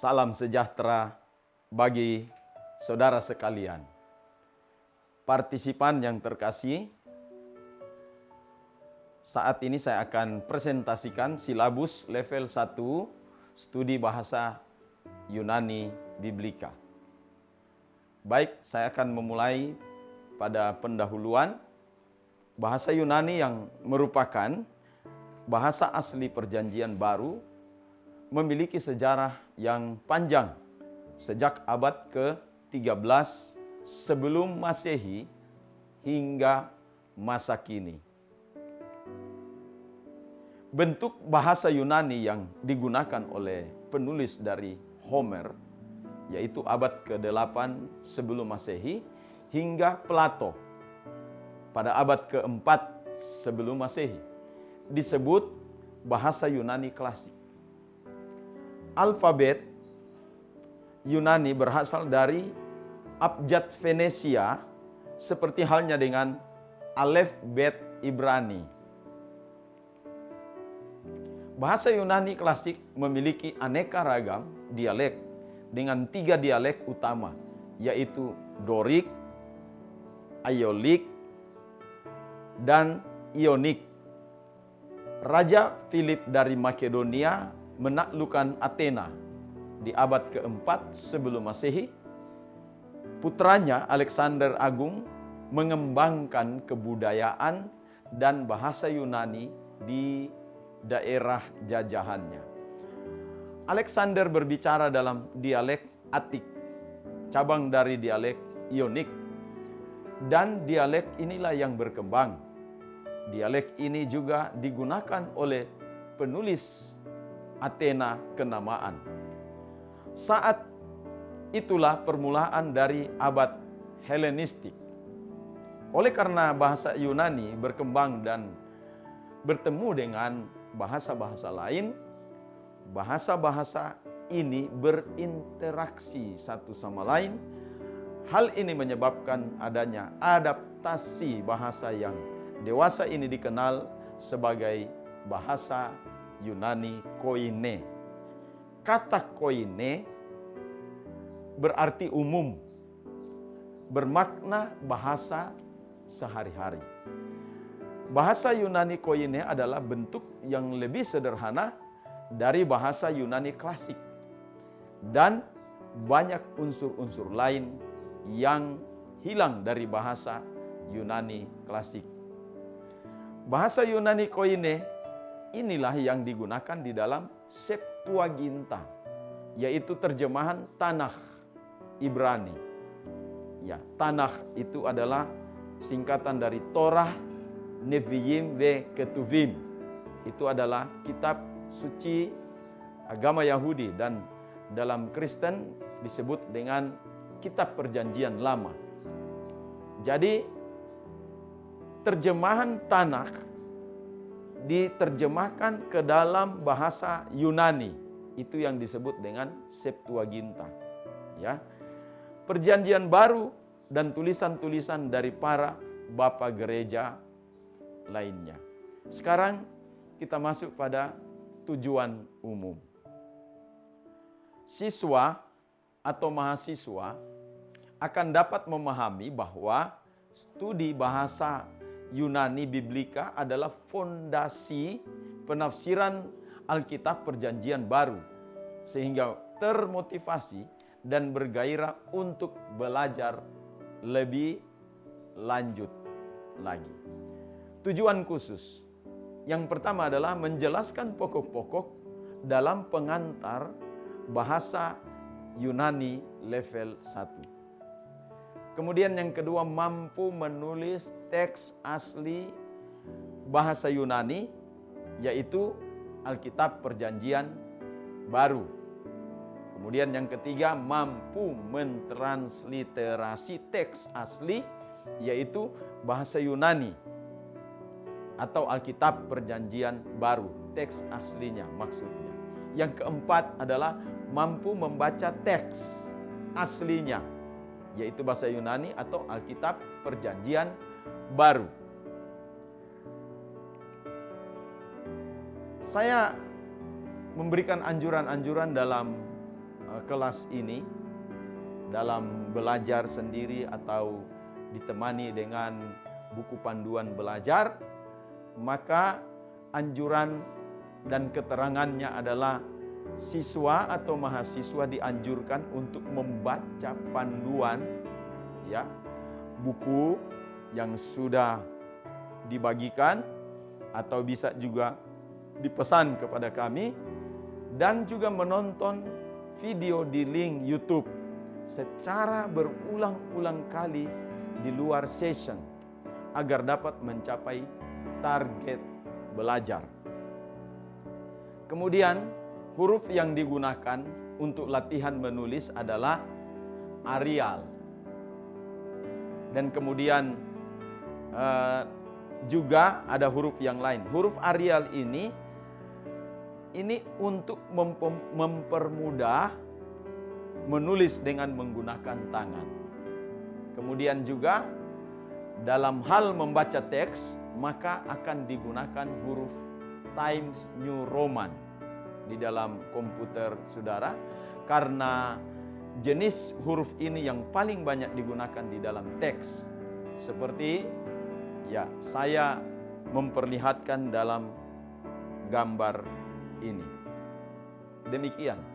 Salam sejahtera bagi saudara sekalian. Partisipan yang terkasih, saat ini saya akan presentasikan silabus level 1 studi bahasa Yunani Biblika. Baik, saya akan memulai pada pendahuluan bahasa Yunani yang merupakan bahasa asli Perjanjian Baru, memiliki sejarah yang panjang sejak abad ke-13 sebelum Masehi hingga masa kini. Bentuk bahasa Yunani yang digunakan oleh penulis dari Homer, yaitu abad ke-8 sebelum Masehi, hingga Plato pada abad ke-4 sebelum Masehi, disebut bahasa Yunani klasik. Alfabet Yunani berasal dari abjad Venesia, seperti halnya dengan alfabet Ibrani. Bahasa Yunani klasik memiliki aneka ragam dialek dengan 3 dialek utama, yaitu Dorik, Aiolik, dan Ionik. Raja Philip dari Makedonia menaklukkan Athena di abad ke-4 sebelum Masehi. Putranya Alexander Agung mengembangkan kebudayaan dan bahasa Yunani di daerah jajahannya. Alexander berbicara dalam dialek Atik, cabang dari dialek Ionik, dan dialek inilah yang berkembang. Dialek ini juga digunakan oleh penulis Athena kenamaan. Saat itulah permulaan dari abad Helenistik. Oleh karena bahasa Yunani berkembang dan bertemu dengan bahasa-bahasa lain, bahasa-bahasa ini berinteraksi satu sama lain. Hal ini menyebabkan adanya adaptasi bahasa yang dewasa ini dikenal sebagai bahasa Yunani koine. Kata koine berarti umum, bermakna bahasa sehari-hari. Bahasa Yunani koine adalah bentuk yang lebih sederhana dari bahasa Yunani klasik, dan banyak unsur-unsur lain yang hilang dari bahasa Yunani klasik. Bahasa Yunani koine inilah yang digunakan di dalam Septuaginta, yaitu terjemahan Tanakh Ibrani. Ya, Tanakh itu adalah singkatan dari Torah, Neviim, Ketuvim. Itu adalah kitab suci agama Yahudi, dan dalam Kristen disebut dengan kitab Perjanjian Lama. Jadi terjemahan Tanakh diterjemahkan ke dalam bahasa Yunani, itu yang disebut dengan Septuaginta. Ya, Perjanjian Baru dan tulisan-tulisan dari para bapa gereja lainnya. Sekarang kita masuk pada tujuan umum. Siswa atau mahasiswa akan dapat memahami bahwa studi bahasa Yunani Biblika adalah fondasi penafsiran Alkitab Perjanjian Baru, sehingga termotivasi dan bergairah untuk belajar lebih lanjut lagi. Tujuan khusus yang pertama adalah menjelaskan pokok-pokok dalam pengantar bahasa Yunani level 1. Kemudian yang kedua, mampu menulis teks asli bahasa Yunani, yaitu Alkitab Perjanjian Baru. Kemudian yang ketiga, mampu mentransliterasi teks asli, yaitu bahasa Yunani atau Alkitab Perjanjian Baru, teks aslinya maksudnya. Yang keempat adalah mampu membaca teks aslinya, yaitu bahasa Yunani atau Alkitab Perjanjian Baru. Saya memberikan anjuran-anjuran dalam kelas ini dalam belajar sendiri atau ditemani dengan buku panduan belajar, maka anjuran dan keterangannya adalah siswa atau mahasiswa dianjurkan untuk membaca panduan, ya, buku yang sudah dibagikan atau bisa juga dipesan kepada kami, dan juga menonton video di link YouTube secara berulang-ulang kali di luar session agar dapat mencapai target belajar. Kemudian huruf yang digunakan untuk latihan menulis adalah Arial. Dan kemudian juga ada huruf yang lain. Huruf Arial ini untuk mempermudah menulis dengan menggunakan tangan. Kemudian juga dalam hal membaca teks, maka akan digunakan huruf Times New Roman di dalam komputer saudara, karena jenis huruf ini yang paling banyak digunakan di dalam teks. Seperti ya saya memperlihatkan dalam gambar ini. Demikian.